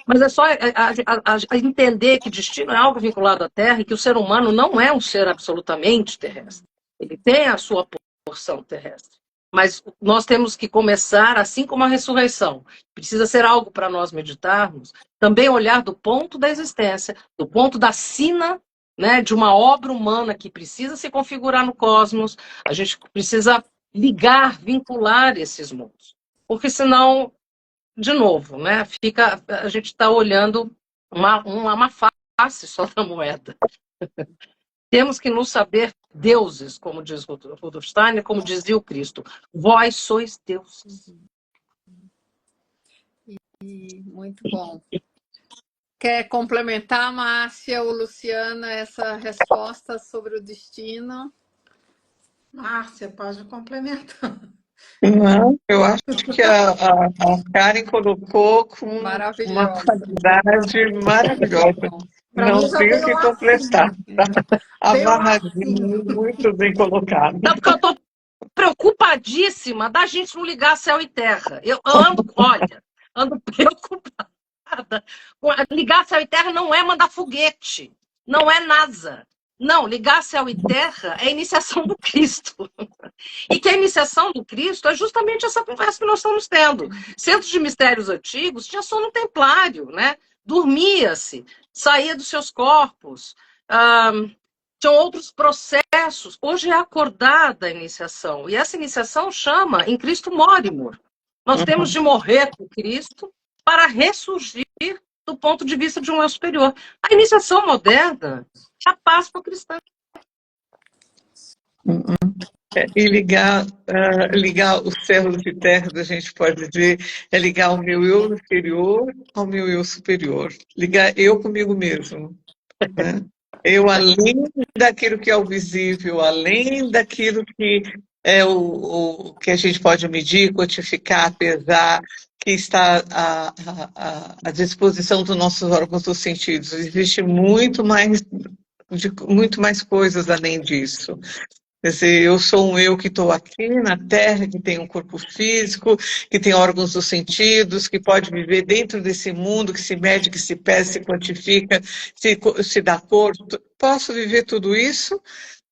Mas é só a entender que destino é algo vinculado à Terra e que o ser humano não é um ser absolutamente terrestre. Ele tem a sua porção terrestre. Mas nós temos que começar, assim como a ressurreição, precisa ser algo para nós meditarmos, também olhar do ponto da existência, do ponto da sina, né, de uma obra humana que precisa se configurar no cosmos. A gente precisa ligar, vincular esses mundos. Porque senão, de novo, né, a gente está olhando uma face só da moeda. Temos que nos saber deuses, como diz Rudolf Steiner, como dizia o Cristo. Vós sois deuses. Muito bom. Quer complementar, Márcia ou Luciana, essa resposta sobre o destino? Márcia, pode complementar. Não, eu acho que a Karen colocou com uma qualidade maravilhosa. Não tenho o que completar. Tá amarradinho, muito bem colocado. Não, porque eu estou preocupadíssima da gente não ligar céu e terra. Eu ando preocupada. Ligar céu e terra não é mandar foguete, não é NASA. Não, ligar céu e terra é a iniciação do Cristo. E que a iniciação do Cristo é justamente essa conversa que nós estamos tendo. Centros de mistérios antigos tinha sono templário, né? Dormia-se, saía dos seus corpos, tinham outros processos. Hoje é acordada a iniciação. E essa iniciação chama em Cristo Morimur. Nós temos de morrer com Cristo para ressurgir do ponto de vista de um eu superior. A iniciação moderna é a Páscoa cristã. E ligar os céus e terras, a gente pode dizer, é ligar o meu eu inferior ao meu eu superior. Ligar eu comigo mesmo. Né? Eu além daquilo que é o visível, além daquilo que é o que a gente pode medir, quantificar, pesar, que está à disposição dos nossos órgãos dos sentidos. Existe muito mais coisas além disso. Quer dizer, eu sou um eu que estou aqui na Terra, que tem um corpo físico, que tem órgãos dos sentidos, que pode viver dentro desse mundo, que se mede, que se pesa, se quantifica, se dá cor. Posso viver tudo isso,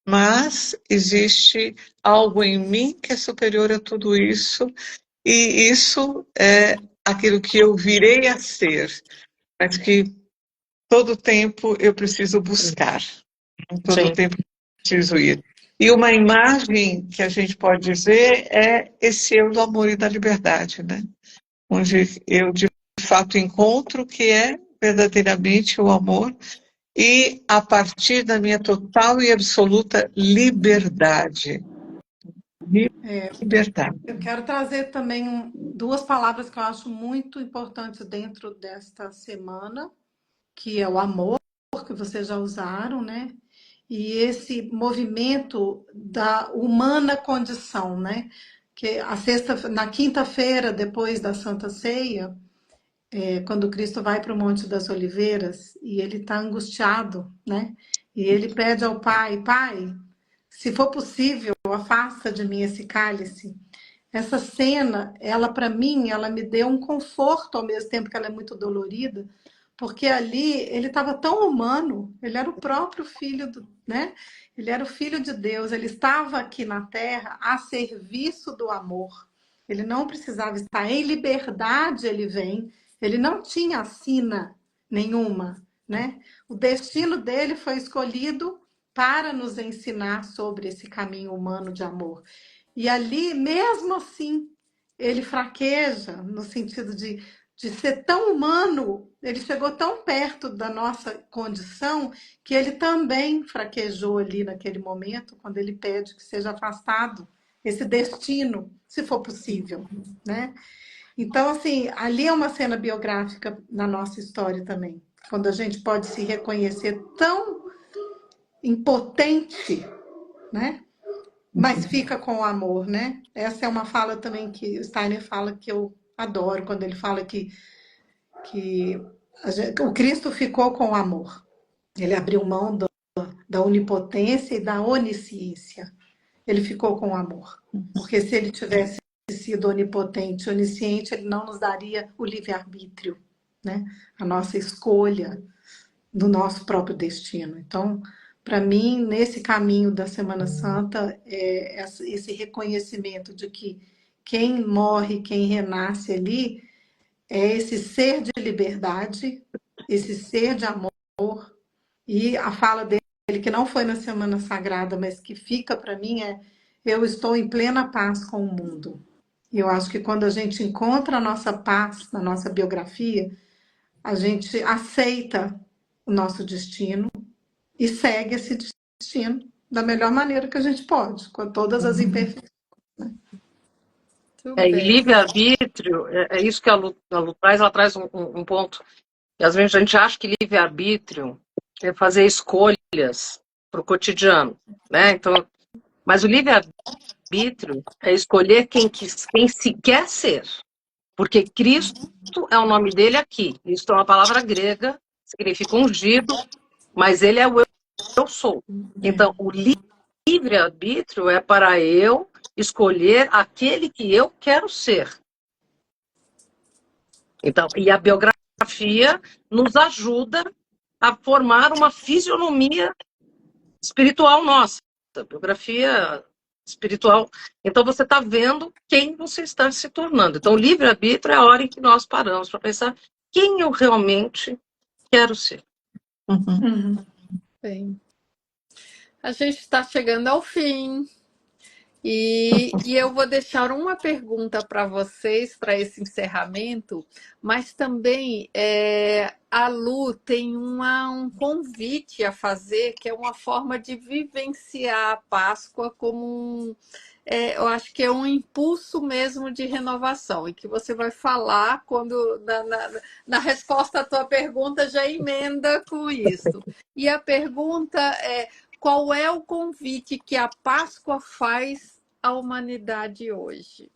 mas existe algo em mim que é superior a tudo isso, e isso é aquilo que eu virei a ser, mas que todo tempo eu preciso buscar, todo tempo eu preciso ir. E uma imagem que a gente pode dizer é esse eu do amor e da liberdade, né? Onde eu de fato encontro o que é verdadeiramente o amor e a partir da minha total e absoluta liberdade. Liberdade. Eu quero trazer também duas palavras que eu acho muito importantes dentro desta semana, que é o amor, que vocês já usaram, né? E esse movimento da humana condição, né? Que na quinta-feira, depois da Santa Ceia, quando Cristo vai para o Monte das Oliveiras e ele está angustiado, né? E ele pede ao Pai, Pai, se for possível, afasta de mim esse cálice. Essa cena, ela para mim, ela me deu um conforto ao mesmo tempo que ela é muito dolorida, porque ali ele estava tão humano, ele era o próprio filho, né? Ele era o filho de Deus, ele estava aqui na Terra a serviço do amor. Ele não precisava estar em liberdade, ele vem. Ele não tinha sina nenhuma, né? O destino dele foi escolhido para nos ensinar sobre esse caminho humano de amor. E ali, mesmo assim, ele fraqueja no sentido de de ser tão humano, ele chegou tão perto da nossa condição que ele também fraquejou ali naquele momento, quando ele pede que seja afastado esse destino, se for possível, né? Então, assim, ali é uma cena biográfica na nossa história também, quando a gente pode se reconhecer tão impotente, né? Mas fica com o amor, né? Essa é uma fala também que o Steiner fala que eu adoro, quando ele fala que o Cristo ficou com o amor. Ele abriu mão da onipotência e da onisciência. Ele ficou com o amor. Porque se ele tivesse sido onipotente, onisciente, ele não nos daria o livre-arbítrio, né? A nossa escolha do nosso próprio destino. Então, para mim, nesse caminho da Semana Santa, esse reconhecimento de que quem morre, quem renasce ali, é esse ser de liberdade, esse ser de amor, e a fala dele, que não foi na Semana Sagrada, mas que fica para mim, eu estou em plena paz com o mundo. E eu acho que quando a gente encontra a nossa paz na nossa biografia, a gente aceita o nosso destino e segue esse destino da melhor maneira que a gente pode, com todas as imperfeições. E livre-arbítrio, é isso que a Lu traz, ela traz um ponto. E às vezes a gente acha que livre-arbítrio é fazer escolhas para o cotidiano, né? Então, mas o livre-arbítrio é escolher quem se quer ser. Porque Cristo é o nome dele aqui. Cristo é uma palavra grega, significa ungido, mas ele é o eu sou. Então, o livre-arbítrio é para eu escolher aquele que eu quero ser. Então, e a biografia nos ajuda a formar uma fisionomia espiritual nossa. A biografia espiritual. Então, você está vendo quem você está se tornando. Então, o livre-arbítrio é a hora em que nós paramos para pensar quem eu realmente quero ser. Bem, a gente está chegando ao fim. E eu vou deixar uma pergunta para vocês, para esse encerramento, mas também a Lu tem um convite a fazer, que é uma forma de vivenciar a Páscoa como eu acho que é um impulso mesmo de renovação, e que você vai falar quando na resposta à tua pergunta já emenda com isso. E a pergunta é: qual é o convite que a Páscoa faz à humanidade hoje?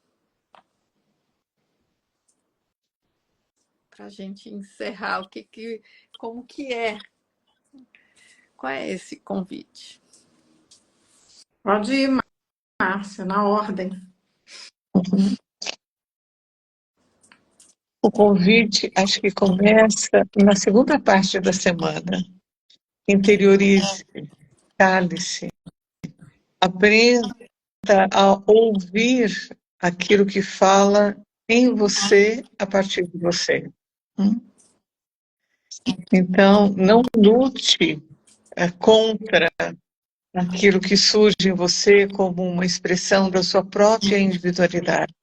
Para a gente encerrar, como que é? Qual é esse convite? Pode ir, Márcia, na ordem. O convite, acho que começa na segunda parte da semana. Interiorize, cale-se, aprenda a ouvir aquilo que fala em você, a partir de você. Então, não lute contra aquilo que surge em você como uma expressão da sua própria individualidade.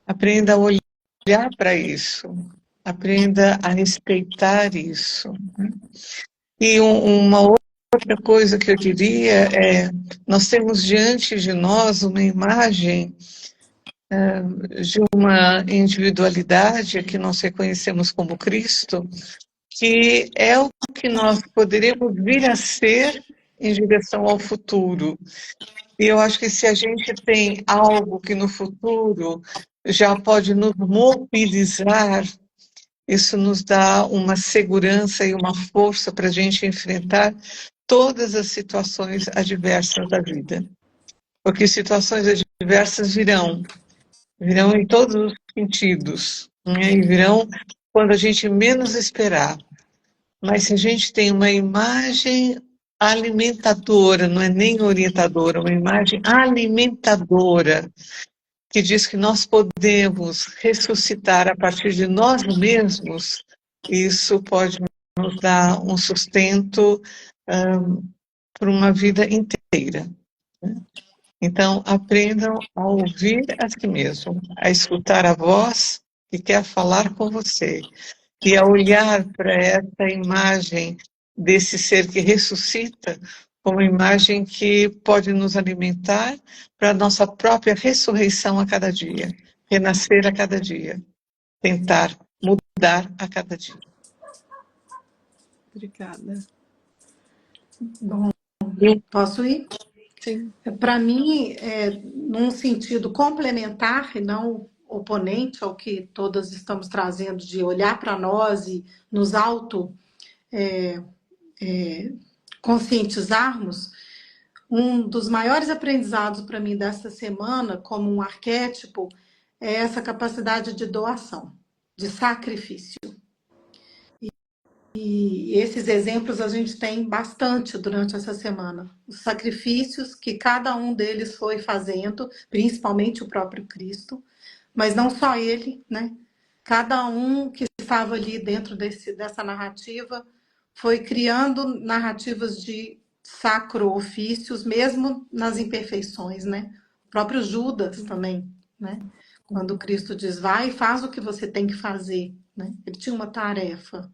Aprenda a olhar para isso, aprenda a respeitar isso. E uma outra coisa que eu diria é: nós temos diante de nós uma imagem de uma individualidade que nós reconhecemos como Cristo, que é o que nós poderemos vir a ser em direção ao futuro. E eu acho que se a gente tem algo que no futuro já pode nos mobilizar, isso nos dá uma segurança e uma força para a gente enfrentar todas as situações adversas da vida. Porque situações adversas virão em todos os sentidos, né? E virão quando a gente menos esperar. Mas se a gente tem uma imagem alimentadora, não é nem orientadora, uma imagem alimentadora, que diz que nós podemos ressuscitar a partir de nós mesmos, isso pode nos dar um sustento para uma vida inteira. Então, aprendam a ouvir a si mesmo, a escutar a voz que quer falar com você. E a olhar para essa imagem desse ser que ressuscita, como imagem que pode nos alimentar para a nossa própria ressurreição a cada dia, renascer a cada dia, tentar mudar a cada dia. Obrigada. Bom, Sim. posso ir? Sim. Para mim, num sentido complementar e não oponente ao que todas estamos trazendo de olhar para nós e nos conscientizarmos, um dos maiores aprendizados para mim desta semana, como um arquétipo, é essa capacidade de doação, de sacrifício. E esses exemplos a gente tem bastante durante essa semana. Os sacrifícios que cada um deles foi fazendo, principalmente o próprio Cristo, mas não só ele, né? Cada um que estava ali dentro dessa narrativa foi criando narrativas de sacro-ofícios, mesmo nas imperfeições, né? O próprio Judas também, né? Quando Cristo diz, vai e faz o que você tem que fazer, né? Ele tinha uma tarefa.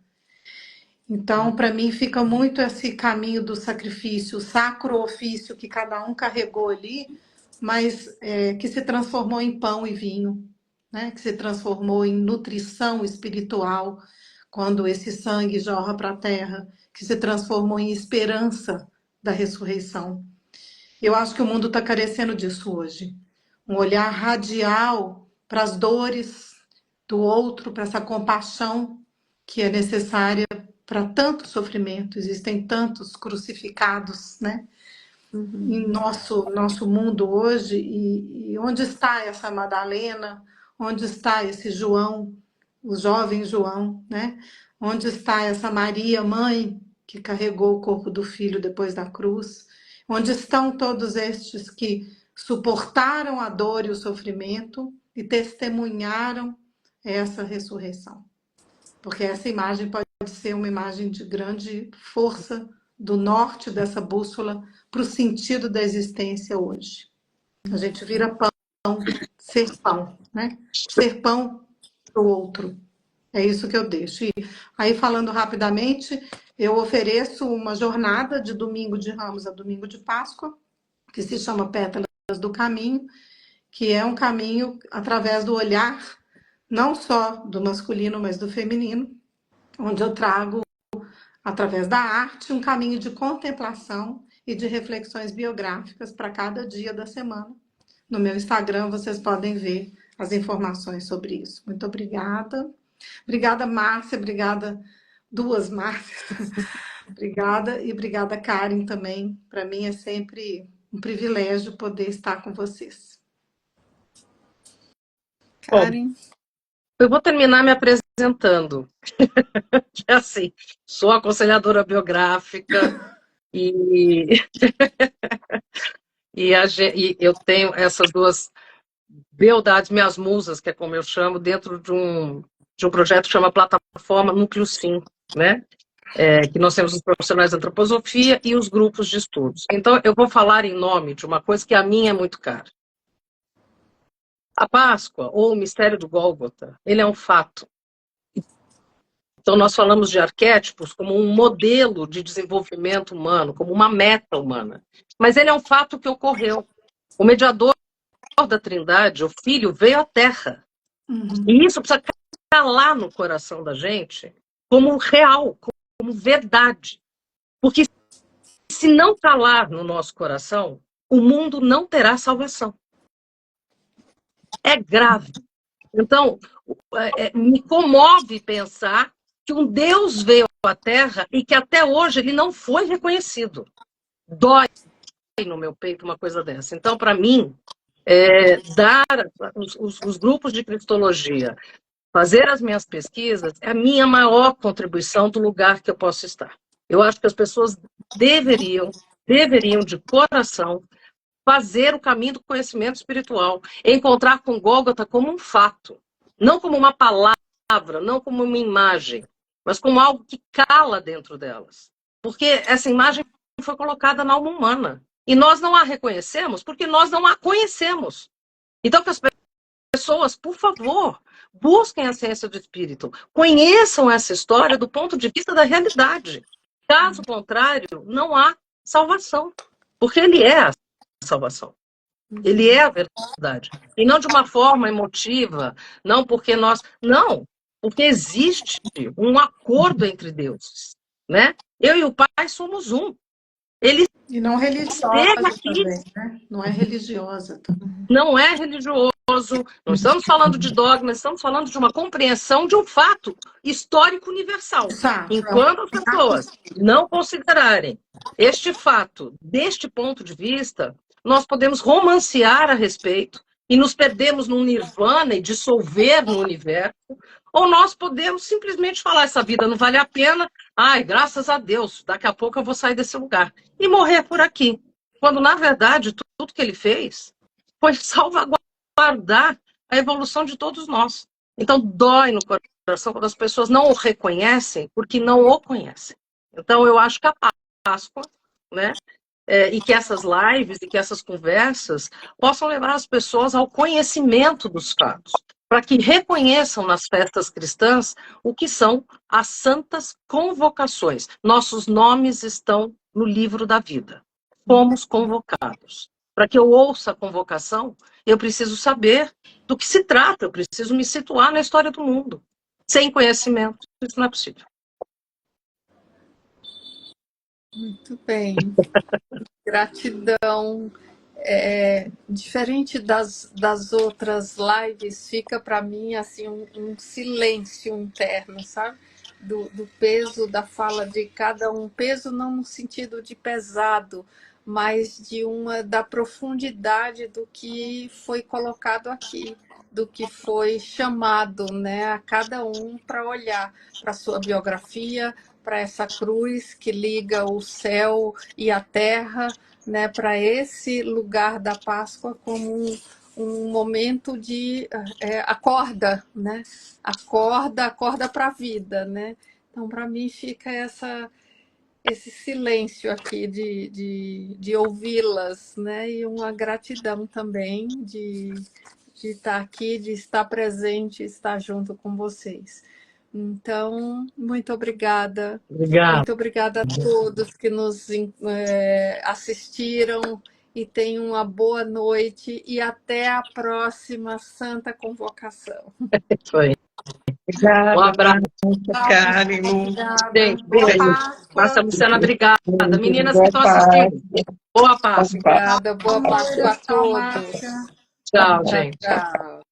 Então, para mim, fica muito esse caminho do sacrifício, o sacro ofício que cada um carregou ali, mas que se transformou em pão e vinho, né? Que se transformou em nutrição espiritual, quando esse sangue jorra para a terra, que se transformou em esperança da ressurreição. Eu acho que o mundo está carecendo disso hoje. Um olhar radial para as dores do outro, para essa compaixão que é necessária para tanto sofrimento. Existem tantos crucificados, né? Em nosso mundo hoje. E onde está essa Madalena? Onde está esse João, o jovem João, né? Onde está essa Maria, mãe, que carregou o corpo do filho depois da cruz? Onde estão todos estes que suportaram a dor e o sofrimento e testemunharam essa ressurreição? Porque essa imagem pode ser uma imagem de grande força do norte dessa bússola para o sentido da existência hoje. A gente vira pão, né? Ser pão para o outro. É isso que eu deixo. E aí, falando rapidamente, eu ofereço uma jornada de domingo de Ramos a domingo de Páscoa, que se chama Pétalas do Caminho, que é um caminho através do olhar, não só do masculino, mas do feminino, onde eu trago, através da arte, um caminho de contemplação e de reflexões biográficas para cada dia da semana. No meu Instagram, vocês podem ver as informações sobre isso. Muito obrigada. Obrigada, Márcia. Obrigada, duas Márcias. Obrigada. E obrigada, Karen, também. Para mim é sempre um privilégio poder estar com vocês. Karen? Eu vou terminar me apresentando. É assim, sou aconselhadora biográfica e eu tenho essas duas beldades, minhas musas, que é como eu chamo, dentro de um projeto que chama Plataforma Núcleo Sim, né? Que nós temos os profissionais de antroposofia e os grupos de estudos. Então, eu vou falar em nome de uma coisa que a mim é muito cara. A Páscoa, ou o mistério do Gólgota, ele é um fato. Então, nós falamos de arquétipos como um modelo de desenvolvimento humano, como uma meta humana. Mas ele é um fato que ocorreu. O mediador da Trindade, o Filho, veio à Terra. E isso precisa calar no coração da gente como real, como verdade. Porque se não calar no nosso coração, o mundo não terá salvação. É grave. Então, me comove pensar que um Deus veio à Terra e que até hoje ele não foi reconhecido. Dói no meu peito uma coisa dessa. Então, para mim, dar os grupos de cristologia, fazer as minhas pesquisas, é a minha maior contribuição do lugar que eu posso estar. Eu acho que as pessoas deveriam de coração, fazer o caminho do conhecimento espiritual, encontrar com Gólgota como um fato, não como uma palavra, não como uma imagem, mas como algo que cala dentro delas. Porque essa imagem foi colocada na alma humana. E nós não a reconhecemos porque nós não a conhecemos. Então, que as pessoas, por favor, busquem a ciência do espírito, conheçam essa história do ponto de vista da realidade. Caso contrário, não há salvação, porque ele é a salvação. Ele é a verdade. E não de uma forma emotiva, não porque nós... Não, porque existe um acordo entre deuses, né? Eu e o Pai somos um. Ele E não religiosa também, né? Não é religiosa também. não é religioso, não estamos falando de dogmas, estamos falando de uma compreensão de um fato histórico universal. Exato. Enquanto as pessoas não considerarem este fato deste ponto de vista, nós podemos romancear a respeito e nos perdemos num nirvana e dissolver no universo, ou nós podemos simplesmente falar, essa vida não vale a pena, ai, graças a Deus, daqui a pouco eu vou sair desse lugar, e morrer por aqui. Quando, na verdade, tudo que ele fez foi salvaguardar a evolução de todos nós. Então, dói no coração quando as pessoas não o reconhecem, porque não o conhecem. Então, eu acho que a Páscoa, né, e que essas lives e que essas conversas possam levar as pessoas ao conhecimento dos fatos, para que reconheçam nas festas cristãs o que são as santas convocações. Nossos nomes estão no livro da vida. Fomos convocados. Para que eu ouça a convocação, eu preciso saber do que se trata, eu preciso me situar na história do mundo. Sem conhecimento, isso não é possível. Muito bem. Gratidão. Diferente das outras lives, fica para mim assim um silêncio interno, sabe? Do peso da fala de cada um. Peso não no sentido de pesado, mas da profundidade do que foi colocado aqui, do que foi chamado, né, a cada um para olhar para a sua biografia, para essa cruz que liga o céu e a terra, né, para esse lugar da Páscoa como um momento de acorda, né? Acorda para a vida, né? Então, para mim, fica esse silêncio aqui de ouvi-las, né? E uma gratidão também de estar aqui, de estar presente, estar junto com vocês. Então, muito obrigada. Obrigado. Muito obrigada a todos que nos assistiram e tenham uma boa noite e até a próxima Santa Convocação. Isso aí. Obrigada. Um abraço. Karen, Lu. Gente, Boa beijo. Páscoa. Márcia Luciana, obrigada. Meninas que Boa estão Páscoa. assistindo, boa Páscoa. Obrigada, boa Páscoa a Tchau, todos. Márcia. Tchau, gente. Tchau.